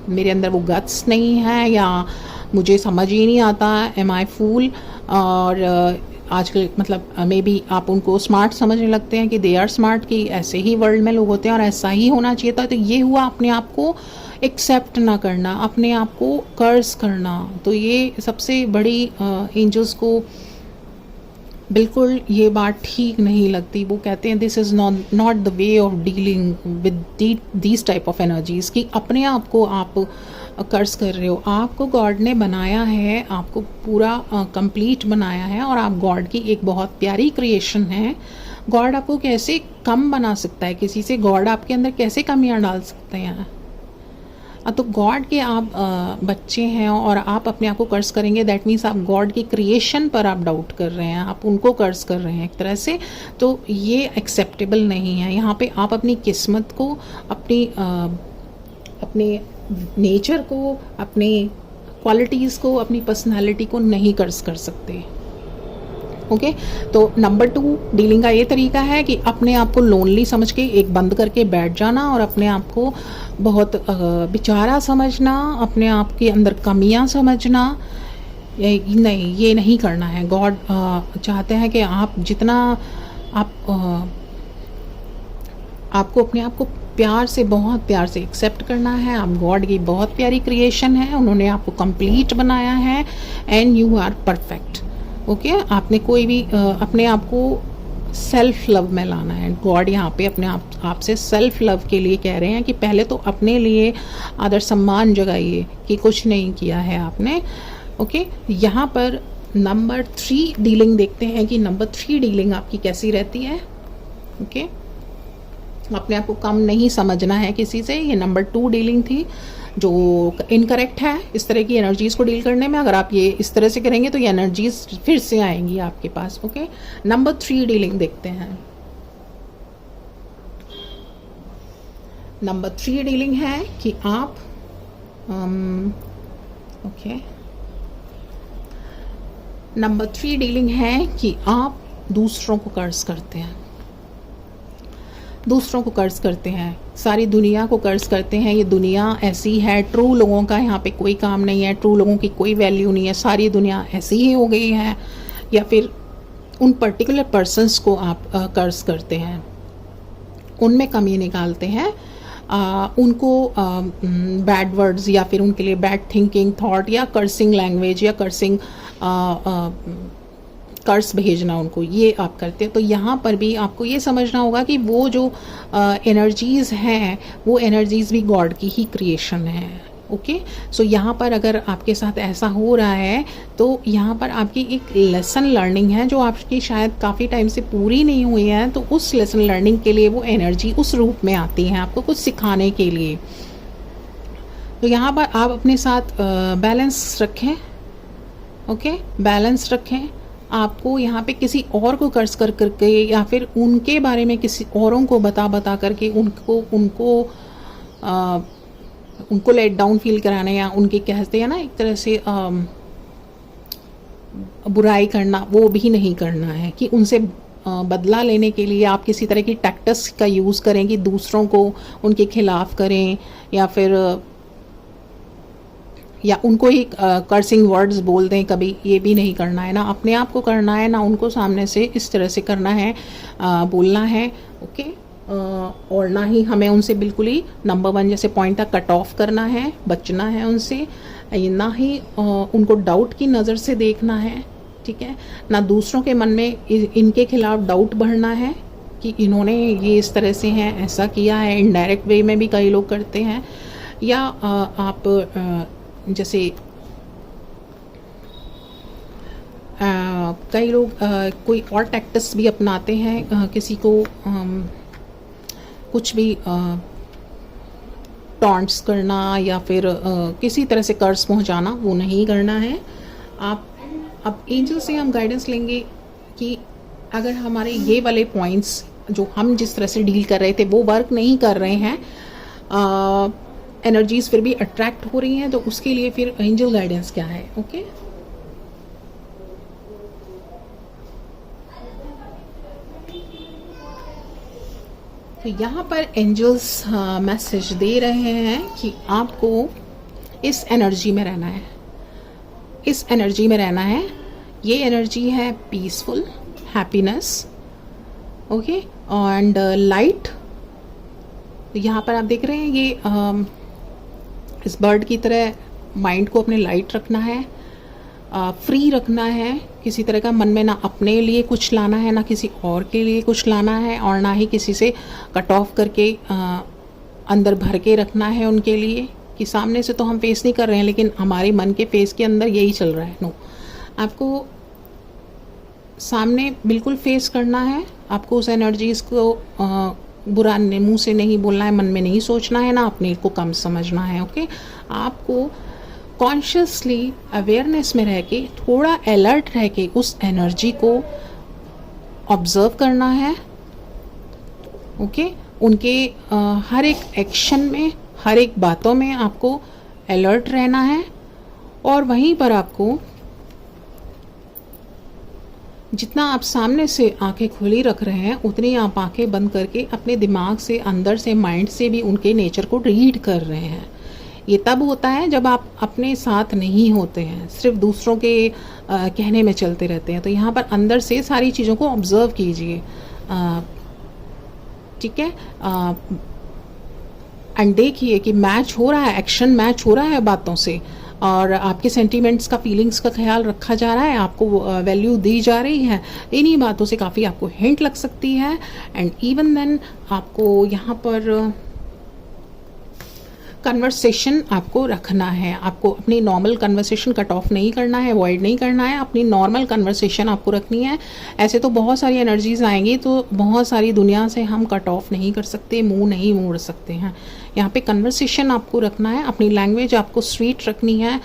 मेरे अंदर वो गट्स नहीं है, या मुझे समझ ही नहीं आता, एम आई फूल। और आजकल मतलब मे बी आप उनको स्मार्ट समझने लगते हैं कि दे आर स्मार्ट, कि ऐसे ही वर्ल्ड में लोग होते हैं और ऐसा ही होना चाहिए था। तो ये हुआ अपने आप को एक्सेप्ट ना करना, अपने आप को कर्ज करना। तो ये सबसे बड़ी एंजल्स को बिल्कुल ये बात ठीक नहीं लगती। वो कहते हैं this is not the way of dealing with these type of energies, कि अपने आप को आप कर्ज कर रहे हो। आपको गॉड ने बनाया है, आपको पूरा कंप्लीट बनाया है, और आप गॉड की एक बहुत प्यारी क्रिएशन है। गॉड आपको कैसे कम बना सकता है किसी से? गॉड आपके अंदर कैसे कमियां डाल सकते हैं? तो गॉड के आप बच्चे हैं और आप अपने आप को कर्ज करेंगे, दैट मीन्स आप गॉड की क्रिएशन पर आप डाउट कर रहे हैं, आप उनको कर्ज कर रहे हैं एक तरह से। तो ये एक्सेप्टेबल नहीं है। यहाँ पे आप अपनी किस्मत को, अपने नेचर को, अपने क्वालिटीज़ को, अपनी पर्सनालिटी को नहीं कर्ज कर सकते। ओके, तो नंबर 2 डीलिंग का ये तरीका है कि अपने आप को लोनली समझ के एक बंद करके बैठ जाना और अपने आप को बहुत बेचारा समझना, अपने आप के अंदर कमियां समझना। नहीं, ये नहीं करना है। गॉड चाहते हैं कि आप जितना आपको अपने आप को प्यार से, बहुत प्यार से एक्सेप्ट करना है। आप गॉड की बहुत प्यारी क्रिएशन है, उन्होंने आपको कंप्लीट बनाया है, and you are perfect. Okay, आपने कोई भी अपने आप को सेल्फ लव में लाना है। गॉड यहाँ पे अपने आप से सेल्फ लव के लिए कह रहे हैं कि पहले तो अपने लिए आदर सम्मान जगाइए कि कुछ नहीं किया है आपने। ओके, यहाँ पर नंबर 3 डीलिंग देखते हैं कि नंबर 3 डीलिंग आपकी कैसी रहती है। ओके, अपने आप को कम नहीं समझना है किसी से। ये नंबर 2 डीलिंग थी जो इनकरेक्ट है इस तरह की एनर्जीज को डील करने में। अगर आप ये इस तरह से करेंगे तो ये एनर्जीज फिर से आएंगी आपके पास। ओके, नंबर 3 डीलिंग देखते हैं। नंबर 3 डीलिंग है कि आप नंबर 3 डीलिंग है कि आप दूसरों को कर्ज करते हैं, दूसरों को कर्ज करते हैं, सारी दुनिया को कर्ज करते हैं। ये दुनिया ऐसी है, ट्रू लोगों का यहाँ पे कोई काम नहीं है, ट्रू लोगों की कोई वैल्यू नहीं है, सारी दुनिया ऐसी ही हो गई है। या फिर उन पर्टिकुलर पर्सन्स को आप कर्ज करते हैं, उनमें कमी निकालते हैं, उनको बैड वर्ड्स या फिर उनके लिए बैड थिंकिंग थॉट या कर्सिंग लैंग्वेज या कर्सिंग कर्स भेजना उनको, ये आप करते हैं। तो यहाँ पर भी आपको ये समझना होगा कि वो जो एनर्जीज़ हैं वो एनर्जीज़ भी गॉड की ही क्रिएशन है। ओके, सो यहाँ पर अगर आपके साथ ऐसा हो रहा है तो यहाँ पर आपकी एक लेसन लर्निंग है जो आपकी शायद काफ़ी टाइम से पूरी नहीं हुई है। तो उस लेसन लर्निंग के लिए वो एनर्जी उस रूप में आती है आपको कुछ सिखाने के लिए। तो यहाँ पर आप अपने साथ बैलेंस रखें। ओके, बैलेंस रखें। आपको यहाँ पे किसी और को कर्ज कर करके या फिर उनके बारे में किसी औरों को बता करके उनको लेट डाउन फील कराना या उनके कहते हैं ना एक तरह से बुराई करना, वो भी नहीं करना है। कि उनसे बदला लेने के लिए आप किसी तरह की टैक्टिक्स का यूज़ करें कि दूसरों को उनके खिलाफ करें या फिर या उनको ही कर्सिंग वर्ड्स बोल दें कभी, ये भी नहीं करना है। ना अपने आप को करना है, ना उनको सामने से इस तरह से करना है, बोलना है। ओके, और ना ही हमें उनसे बिल्कुल ही नंबर 1 जैसे पॉइंट तक कट ऑफ करना है, बचना है उनसे। ना ही उनको डाउट की नज़र से देखना है, ठीक है। ना दूसरों के मन में इनके खिलाफ डाउट बढ़ना है कि इन्होंने ये इस तरह से हैं, ऐसा किया है। इनडायरेक्ट वे में भी कई लोग करते हैं। या आप जैसे कई लोग कोई और टैक्टिक्स भी अपनाते हैं, किसी को कुछ भी टॉन्ट्स करना या फिर किसी तरह से कर्ज पहुंचाना, वो नहीं करना है। आप अब एंजल से हम गाइडेंस लेंगे कि अगर हमारे ये वाले पॉइंट्स जो हम जिस तरह से डील कर रहे थे वो वर्क नहीं कर रहे हैं, एनर्जीज फिर भी अट्रैक्ट हो रही हैं, तो उसके लिए फिर एंजल गाइडेंस क्या है। ओके, तो यहाँ पर एंजल्स मैसेज दे रहे हैं कि आपको इस एनर्जी में रहना है, इस एनर्जी में रहना है। ये एनर्जी है peaceful, happiness, okay, and light. यहाँ पर आप देख रहे हैं ये इस बर्ड की तरह माइंड को अपने लाइट रखना है, फ्री रखना है। किसी तरह का मन में ना अपने लिए कुछ लाना है, ना किसी और के लिए कुछ लाना है, और ना ही किसी से कट ऑफ करके अंदर भर के रखना है उनके लिए कि सामने से तो हम फेस नहीं कर रहे हैं लेकिन हमारे मन के फेस के अंदर यही चल रहा है। नो, आपको सामने बिल्कुल फेस करना है। आपको उस एनर्जीज को बुरा मुंह से नहीं बोलना है, मन में नहीं सोचना है, ना अपने को कम समझना है। ओके, आपको कॉन्शियसली अवेयरनेस में रह के, थोड़ा अलर्ट रह के उस एनर्जी को ऑब्जर्व करना है। ओके, उनके हर एक एक्शन में, हर एक बातों में आपको अलर्ट रहना है। और वहीं पर आपको जितना आप सामने से आंखें खुली रख रहे हैं उतनी आप आंखें बंद करके अपने दिमाग से, अंदर से, माइंड से भी उनके नेचर को रीड कर रहे हैं। ये तब होता है जब आप अपने साथ नहीं होते हैं, सिर्फ दूसरों के कहने में चलते रहते हैं। तो यहाँ पर अंदर से सारी चीज़ों को ऑब्जर्व कीजिए, ठीक है। एंड देखिए कि मैच हो रहा है, एक्शन मैच हो रहा है बातों से, और आपके सेंटीमेंट्स का, फीलिंग्स का ख्याल रखा जा रहा है, आपको वैल्यू दी जा रही है। इन्हीं बातों से काफ़ी आपको हिंट लग सकती है। एंड इवन देन आपको यहाँ पर कन्वर्सेशन आपको रखना है। आपको अपनी नॉर्मल कन्वर्सेशन कट ऑफ नहीं करना है, अवॉइड नहीं करना है, अपनी नॉर्मल कन्वर्सेशन आपको रखनी है। ऐसे तो बहुत सारी एनर्जीज आएंगी, तो बहुत सारी दुनिया से हम कट ऑफ नहीं कर सकते, मुंह नहीं मोड़ सकते हैं। यहाँ पे कन्वर्सेशन आपको रखना है, अपनी लैंग्वेज आपको स्वीट रखनी है,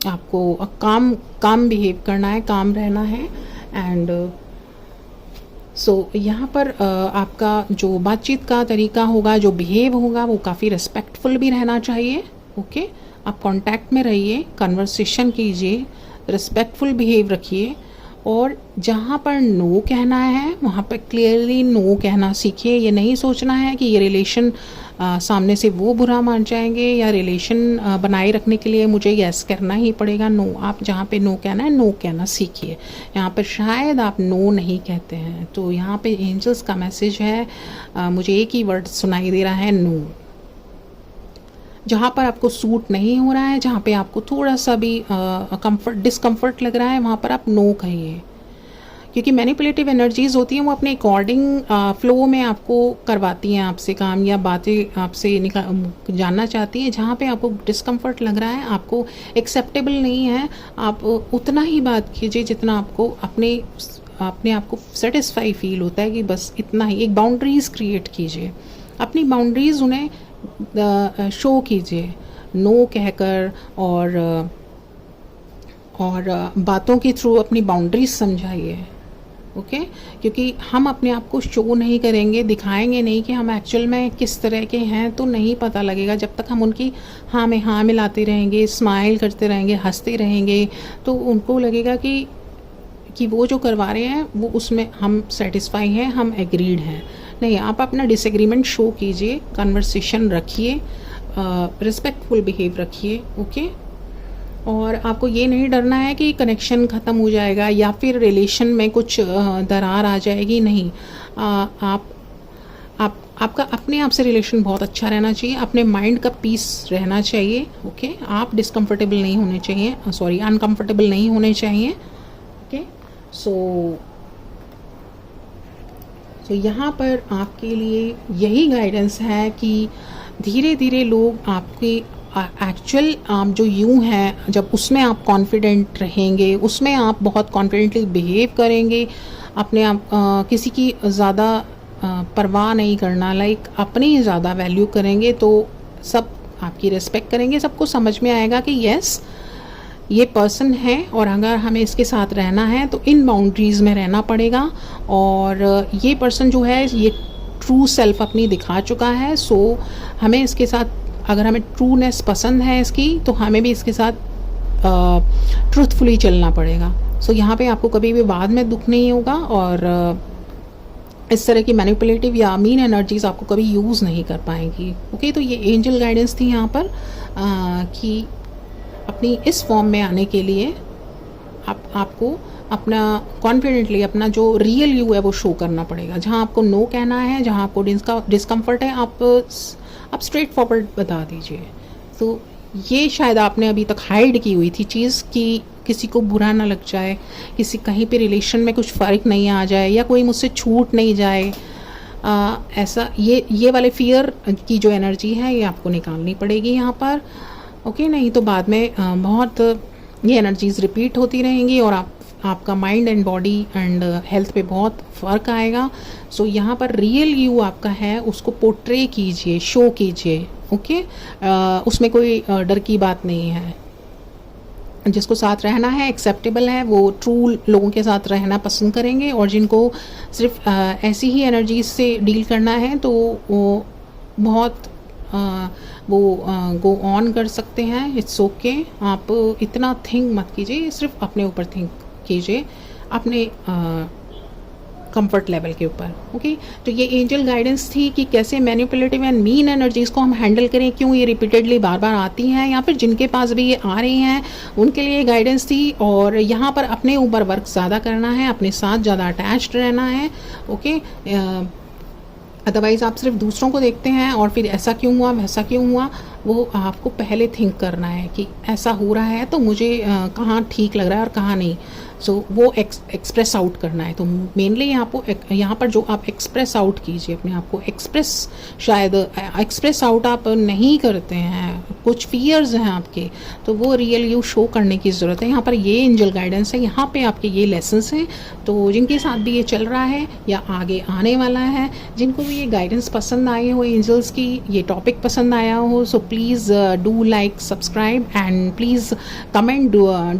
आपको काम बिहेव करना है, काम रहना है। एंड यहाँ पर आपका जो बातचीत का तरीका होगा, जो बिहेव होगा, वो काफ़ी रिस्पेक्टफुल भी रहना चाहिए। ओके, आप कांटेक्ट में रहिए, कन्वर्सेशन कीजिए, रिस्पेक्टफुल बिहेव रखिए, और जहाँ पर नो कहना है वहाँ पर क्लियरली नो कहना सीखिए। ये नहीं सोचना है कि ये रिलेशन सामने से वो बुरा मान जाएंगे या रिलेशन बनाए रखने के लिए मुझे यस करना ही पड़ेगा। नो, आप जहाँ पे नो कहना है, नो कहना सीखिए। यहाँ पर शायद आप नो नहीं कहते हैं, तो यहाँ पे एंजल्स का मैसेज है, मुझे एक ही वर्ड सुनाई दे रहा है, नो। जहाँ पर आपको सूट नहीं हो रहा है, जहाँ पे आपको थोड़ा सा भी डिस्कम्फर्ट लग रहा है, वहाँ पर आप नो कहिए। क्योंकि मैनिपुलेटिव एनर्जीज होती हैं, वो अपने अकॉर्डिंग फ्लो में आपको करवाती हैं आपसे काम, या बातें आपसे जानना चाहती हैं। जहाँ पे आपको डिस्कम्फर्ट लग रहा है, आपको एक्सेप्टेबल नहीं है, आप उतना ही बात कीजिए जितना आपको अपने आप को सेटिस्फाई फील होता है कि बस इतना ही। एक बाउंड्रीज क्रिएट कीजिए, अपनी बाउंड्रीज उन्हें शो कीजिए, नो कहकर, और बातों के थ्रू अपनी बाउंड्रीज समझाइए। ओके, क्योंकि हम अपने आप को शो नहीं करेंगे, दिखाएंगे नहीं कि हम एक्चुअल में किस तरह के हैं, तो नहीं पता लगेगा। जब तक हम उनकी हाँ में हाँ मिलाते रहेंगे, स्माइल करते रहेंगे, हंसते रहेंगे, तो उनको लगेगा कि कि वो जो करवा रहे हैं वो उसमें हम सेटिस्फाई हैं, हम एग्रीड हैं। नहीं, आप अपना डिसएग्रीमेंट शो कीजिए, कन्वर्सेशन रखिए, रिस्पेक्टफुल बिहेव रखिए, ओके। और आपको ये नहीं डरना है कि कनेक्शन ख़त्म हो जाएगा या फिर रिलेशन में कुछ दरार आ जाएगी, नहीं। आपका अपने आप से रिलेशन बहुत अच्छा रहना चाहिए, अपने माइंड का पीस रहना चाहिए, ओके। आप डिसकम्फर्टेबल नहीं होने चाहिए, सॉरी अनकम्फर्टेबल नहीं होने चाहिए, ओके। सो यहाँ पर आपके लिए यही गाइडेंस है कि धीरे धीरे लोग आपके एक्चुअल जो यू हैं, जब उसमें आप कॉन्फिडेंट रहेंगे, उसमें आप बहुत कॉन्फिडेंटली बिहेव करेंगे, अपने आप किसी की ज़्यादा परवाह नहीं करना, लाइक अपनी ज़्यादा वैल्यू करेंगे, तो सब आपकी रिस्पेक्ट करेंगे। सबको समझ में आएगा कि यस, ये पर्सन है और अगर हमें इसके साथ रहना है तो इन बाउंड्रीज़ में रहना पड़ेगा, और ये पर्सन जो है ये ट्रू सेल्फ अपनी दिखा चुका है। सो हमें इसके साथ, अगर हमें ट्रूनेस पसंद है इसकी, तो हमें भी इसके साथ ट्रूथफुली चलना पड़ेगा। सो यहाँ पे आपको कभी भी बाद में दुख नहीं होगा, और इस तरह की मैनिपुलेटिव या मीन एनर्जीज आपको कभी यूज़ नहीं कर पाएंगी, ओके। तो ये एंजल गाइडेंस थी यहाँ पर कि अपनी इस फॉर्म में आने के लिए आपको अपना कॉन्फिडेंटली अपना जो रियल यू है वो शो करना पड़ेगा। जहाँ आपको नो कहना है, जहाँ आपको डिस्कम्फर्ट है, आप स्ट्रेट फॉरवर्ड बता दीजिए। तो ये शायद आपने अभी तक हाइड की हुई थी चीज़, कि किसी को बुरा ना लग जाए, किसी कहीं पे रिलेशन में कुछ फ़र्क नहीं आ जाए, या कोई मुझसे छूट नहीं जाए, ऐसा ये वाले फियर की जो एनर्जी है ये आपको निकालनी पड़ेगी यहाँ पर, ओके। नहीं तो बाद में बहुत ये एनर्जीज रिपीट होती रहेंगी और आपका mind and body and health पे बहुत फ़र्क आएगा। सो यहाँ पर रियल यू आपका है, उसको पोर्ट्रे कीजिए, शो कीजिए, ओके। उसमें कोई डर की बात नहीं है। जिसको साथ रहना है, एक्सेप्टेबल है, वो ट्रू लोगों के साथ रहना पसंद करेंगे, और जिनको सिर्फ ऐसी ही एनर्जीज से डील करना है तो वो बहुत गो ऑन कर सकते हैं, इट्स ओके। आप इतना थिंक मत कीजिए, सिर्फ अपने ऊपर थिंक कीजिए, अपने कंफर्ट लेवल के ऊपर, ओके। तो ये एंजल गाइडेंस थी कि कैसे मैनिपुलेटिव एंड मीन एनर्जीज़ को हम हैंडल करें, क्यों ये रिपीटेडली बार बार आती हैं, या फिर जिनके पास भी ये आ रही हैं उनके लिए गाइडेंस थी। और यहाँ पर अपने ऊपर वर्क ज़्यादा करना है, अपने साथ ज़्यादा अटैच्ड रहना है, ओके। अदरवाइज़ आप सिर्फ दूसरों को देखते हैं और फिर ऐसा क्यों हुआ, वैसा क्यों हुआ, वो आपको पहले थिंक करना है कि ऐसा हो रहा है तो मुझे कहाँ ठीक लग रहा है और कहाँ नहीं। सो वो एक्सप्रेस आउट करना है। तो मेनली यहाँ पर जो आप एक्सप्रेस आउट कीजिए अपने आप को, शायद एक्सप्रेस आउट आप नहीं करते हैं, कुछ फियर्स हैं आपके, तो वो रियल यू शो करने की ज़रूरत है। यहाँ पर ये एंजल गाइडेंस है, यहाँ पे आपके ये लेसन्स हैं। तो जिनके साथ भी ये चल रहा है या आगे आने वाला है, जिनको भी ये गाइडेंस पसंद आए हो, एंजल्स की ये टॉपिक पसंद आया हो, so please do like, subscribe and please comment,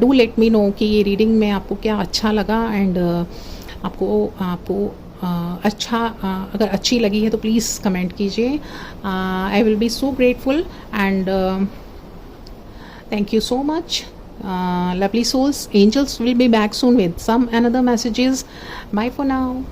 do let me know कि ये रीडिंग में आपको क्या अच्छा लगा, एंड आपको अच्छा अगर अच्छी लगी है तो प्लीज़ कमेंट कीजिए। I will be so grateful and thank you so much, lovely souls. Angels will be back soon with some another messages. Bye for now.